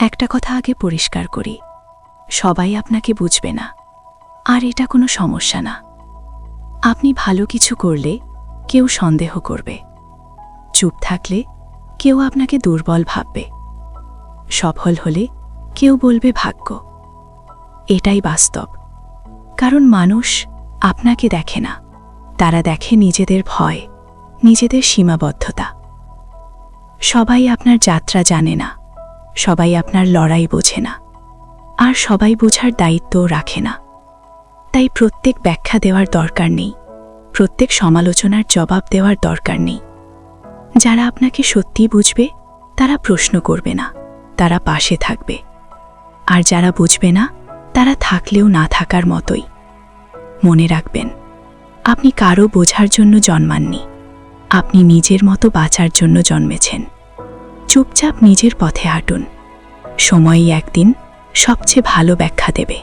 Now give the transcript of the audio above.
একটা কথা আগে পরিষ্কার করি, সবাই আপনাকে বুঝবে না, আর এটা কোনো সমস্যা না। আপনি ভালো কিছু করলে কেউ সন্দেহ করবে, চুপ থাকলে কেউ আপনাকে দুর্বল ভাববে, সফল হলে কেউ বলবে ভাগ্য। এটাই বাস্তব। কারণ মানুষ আপনাকে দেখে না, তারা দেখে নিজেদের ভয়, নিজেদের সীমাবদ্ধতা। সবাই আপনার যাত্রা জানে না, সবাই আপনার লড়াই বোঝে না, আর সবাই বোঝার দায়িত্বও রাখে না। তাই প্রত্যেক ব্যাখ্যা দেওয়ার দরকার নেই, প্রত্যেক সমালোচনার জবাব দেওয়ার দরকার নেই। যারা আপনাকে সত্যি বুঝবে তারা প্রশ্ন করবে না, তারা পাশে থাকবে। আর যারা বুঝবে না তারা থাকলেও না থাকার মতোই। মনে রাখবেন, আপনি কারো বোঝার জন্য জন্মাননি, আপনি নিজের মতো বাঁচার জন্য জন্মেছেন। চুপচাপ নিজের পথে হাঁটুন, সময়ই একদিন সবচেয়ে ভালো ব্যাখ্যা দেবে।